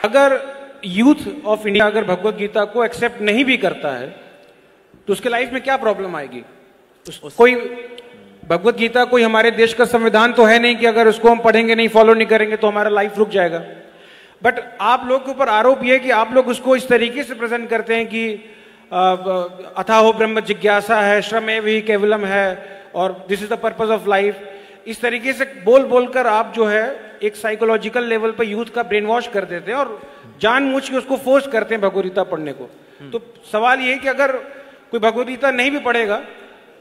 अगर youth of India अगर भगवत गीता को एक्सेप्ट नहीं भी करता है तो उसके लाइफ में क्या प्रॉब्लम आएगी? कोई भगवत गीता कोई हमारे देश का संविधान तो है नहीं कि अगर उसको हम पढ़ेंगे नहीं, फॉलो नहीं करेंगे तो हमारा लाइफ रुक जाएगा। बट आप लोग के ऊपर आरोप यह है कि आप लोग उसको इस तरीके से प्रेजेंट करते हैं कि अथाहो ब्रह्म जिज्ञासा है, श्रमेव ही केवलम है और this is the purpose of life. इस तरीके से बोल बोलकर आप जो है एक साइकोलॉजिकल लेवल पर यूथ का ब्रेन वॉश कर देते हैं और जानबूझ के उसको फोर्स करते हैं भगवत गीता पढ़ने को। तो सवाल ये है कि अगर कोई भगवत गीता नहीं भी पढ़ेगा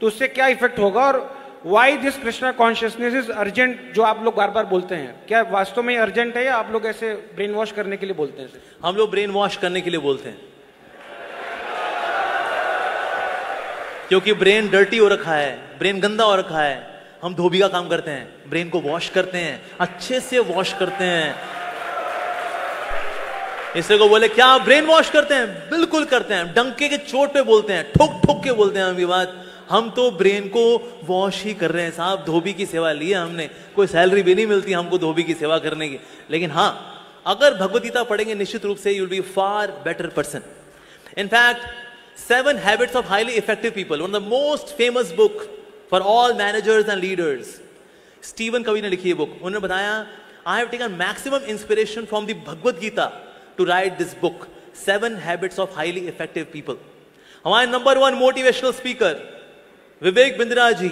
तो उससे क्या इफेक्ट होगा और why this Krishna consciousness is urgent, जो आप लोग बार बार बोलते हैं, क्या वास्तव में अर्जेंट है या आप लोग ऐसे ब्रेन वॉश करने के लिए बोलते हैं? हम लोग ब्रेन वॉश करने के लिए बोलते हैं, क्योंकि ब्रेन डर्टी हो रखा है, ब्रेन गंदा हो रखा है। हम धोबी का काम करते हैं, ब्रेन को वॉश करते हैं, अच्छे से वॉश करते हैं। इसलिए को बोले क्या आप ब्रेन वॉश करते हैं? बिल्कुल करते हैं, डंके के चोट पे बोलते हैं, ठोक ठोक के बोलते हैं। हम ये बात, हम तो ब्रेन को वॉश ही कर रहे हैं साहब। धोबी की सेवा ली है हमने, कोई सैलरी भी नहीं मिलती हमको धोबी की सेवा करने की। लेकिन हाँ, अगर भगवत गीता पढ़ेंगे निश्चित रूप से you will be far better person. In fact 7 Habits of Highly Effective People, one of the most famous book for all managers and leaders. Steven कवी ने लिखी ये बुक। उन्होंने बताया I have taken maximum inspiration from the Bhagavad Gita to write this book, 7 Habits of Highly Effective People. हमारे number 1 motivational speaker Vivek Bindra ji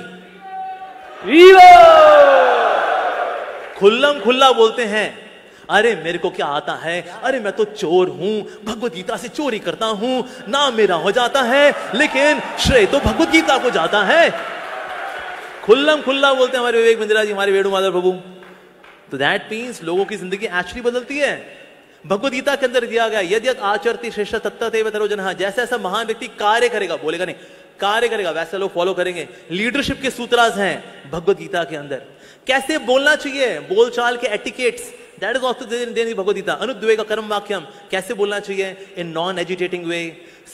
खुल्लम खुल्ला बोलते हैं, अरे मेरे को क्या आता है, अरे मैं तो चोर हूं, भगवत गीता से चोरी करता हूं, नाम मेरा हो जाता है, लेकिन श्रेय तो भगवत गीता को जाता है। खुल्लम खुल्ला बोलते हैं हमारे विवेक बिंद्रा जी, हमारे वेणुमाधव प्रभु। तो दैट मीन्स लोगों की जिंदगी एक्चुअली बदलती है। भगवत गीता के अंदर दिया गया यदि आचरति श्रेष्ठ तत्तदेव तरो जनः, जैसा ऐसा महान व्यक्ति कार्य करेगा, बोलेगा नहीं, कार्य करेगा, वैसे लोग फॉलो करेंगे। लीडरशिप के सूत्रास हैं भगवत गीता के अंदर। कैसे बोलना चाहिए, बोलचाल के etiquettes, that is also there in Bhagavad Gita. अनुद्वेग कर्म वाक्यम, कैसे बोलना चाहिए इन नॉन एजिटेटिंग वे,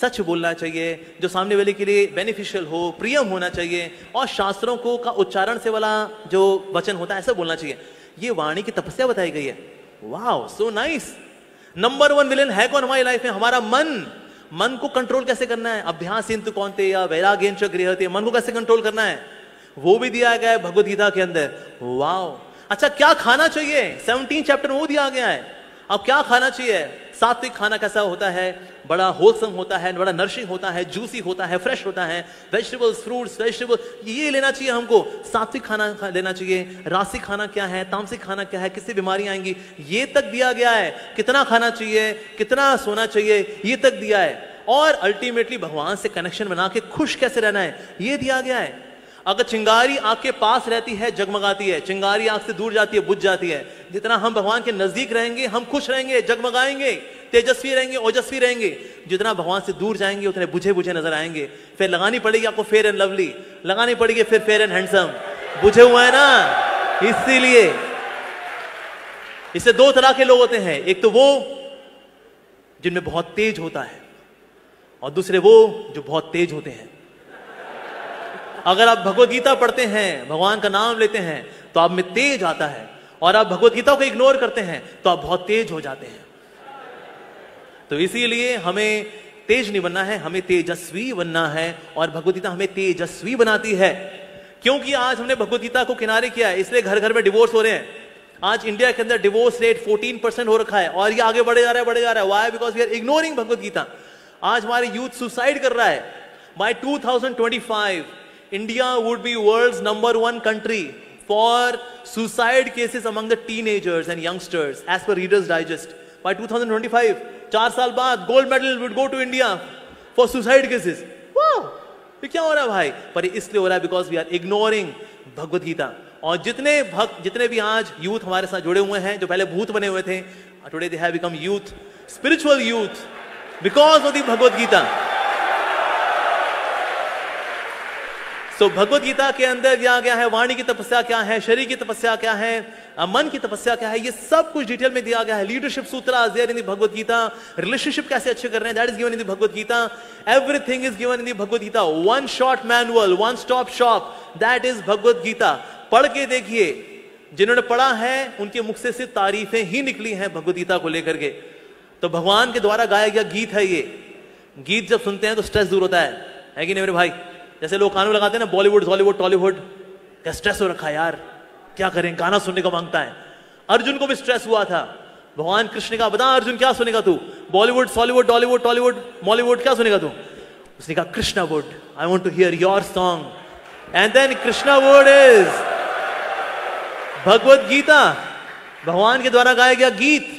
सच बोलना चाहिए जो सामने वाले के लिए बेनिफिशियल हो, प्रियम होना चाहिए, और शास्त्रों को का उच्चारण से वाला जो वचन होता है ऐसा बोलना चाहिए। ये वाणी की तपस्या बताई गई है। Wow, so nice. Number 1 villain है कौन हमारी लाइफ में? हमारा मन। मन को कंट्रोल कैसे करना है? अभ्यास इंतु कौन्ते या वैराग्येन च गृह्यते, मन को कैसे कंट्रोल करना है वो भी दिया गया है भगवत गीता के अंदर। वाओ। अच्छा, क्या खाना चाहिए? 17 चैप्टर में वो दिया गया है। अब क्या खाना चाहिए? सात्विक खाना कैसा होता है? बड़ा होलसम होता है, बड़ा नरिशिंग होता है, जूसी होता है, फ्रेश होता है, वेजिटेबल्स, फ्रूट्स, वेजिटेबल, ये लेना चाहिए हमको। सात्विक खाना लेना चाहिए। रासिक खाना क्या है, तामसिक खाना क्या है, किससे बीमारियां आएंगी, ये तक दिया गया है। कितना खाना चाहिए, कितना सोना चाहिए, ये तक दिया है। और अल्टीमेटली भगवान से कनेक्शन बना के खुश कैसे रहना है, ये दिया गया है। अगर चिंगारी आग के पास रहती है जगमगाती है, चिंगारी आग से दूर जाती है बुझ जाती है। जितना हम भगवान के नजदीक रहेंगे हम खुश रहेंगे, जगमगाएंगे, तेजस्वी रहेंगे, ओजस्वी रहेंगे। जितना भगवान से दूर जाएंगे उतने बुझे बुझे नजर आएंगे। फिर लगानी पड़ेगी आपको फेयर एंड लवली, लगानी पड़ेगी फिर फेयर एंड हैंडसम। बुझे हुआ है ना, इसीलिए इससे 2 तरह के लोग होते हैं। एक तो वो जिनमें बहुत तेज होता है और दूसरे वो जो बहुत तेज होते हैं। अगर आप भगवत गीता पढ़ते हैं, भगवान का नाम लेते हैं तो आप में तेज आता है, और आप भगवत गीता को इग्नोर करते हैं तो आप बहुत तेज हो जाते हैं। तो इसीलिए हमें तेज नहीं बनना है, हमें तेजस्वी बनना है, और भगवत गीता हमें तेजस्वी बनाती है। क्योंकि आज हमने भगवत गीता को किनारे किया है, इसलिए घर घर में डिवोर्स हो रहे हैं। आज इंडिया के अंदर डिवोर्स रेट 14% हो रखा है, और ये आगे बढ़े जा रहा है, बढ़े जा रहा है। Why? Because we are ignoring Bhagavad Gita. आज हमारे यूथ सुसाइड कर रहा है। By 2025 India would be world's number 1 country for suicide cases among the teenagers and youngsters as per Reader's Digest. By 2025, 4 साल बाद gold medal would go to India for suicide cases. Wow! ये क्या हो रहा है भाई? पर इसलिए हो रहा है because we are ignoring Bhagavad Gita. और जितने भक्त, जितने भी आज यूथ हमारे साथ जुड़े हुए हैं, जो पहले भूत बने हुए थे, today they have become youth, spiritual youth, because of the Bhagavad Gita. तो भगवत गीता के अंदर दिया गया है वाणी की तपस्या क्या है, शरीर की तपस्या क्या है, मन की तपस्या क्या है, ये सब कुछ डिटेल में दिया गया है। Leadership sutra there in the Bhagavad Gita. Relationship कैसे अच्छे कर रहे हैं, that is given in the Bhagavad Gita. Everything is given in the Bhagavad Gita. One short manual, one stop shop, that is Bhagavad Gita. पढ़ के देखिए, जिन्होंने पढ़ा है उनके मुख से सिर्फ तारीफें ही निकली हैं भगवत गीता को लेकर के। तो भगवान के द्वारा गाया गया गीत है ये। गीत जब सुनते हैं तो स्ट्रेस दूर होता है कि नहीं मेरे भाई? जैसे लोग कानून लगाते हैं ना, बॉलीवुड हॉलीवुड टॉलीवुड, क्या स्ट्रेस हो रखा है यार, क्या करें, गाना सुनने को मांगता है। अर्जुन को भी स्ट्रेस हुआ था। भगवान कृष्ण का बता अर्जुन क्या सुनेगा तू? Bollywood Hollywood Tollywood Tollywood Mollywood क्या सुनेगा तू? उसने कहा Krishna wood, I want to hear your song. And then Krishna wood is Bhagavad Gita, भगवान के द्वारा गाया गया गीत।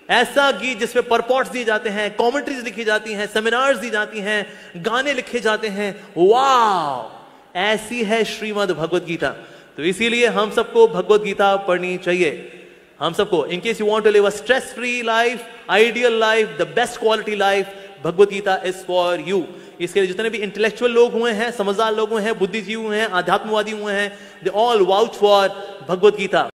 ऐसा गीत जिसमें परपॉट्स दिए जाते हैं, कमेंट्रीज लिखी जाती हैं, सेमिनार्स दी जाती हैं, गाने लिखे जाते हैं। वाह, ऐसी है श्रीमद् भगवत गीता। तो इसीलिए हम सबको भगवत गीता पढ़नी चाहिए। हम सबको, in case you want to live a stress free life, ideal life, the best quality life, Bhagavad Gita is for you. इसके लिए जितने भी इंटेलेक्चुअल लोग हुए हैं, समझदार लोग हुए हैं, बुद्धिजीवी हुए हैं, आध्यात्मवादी हुए हैं, they all vouch for Bhagavad Gita.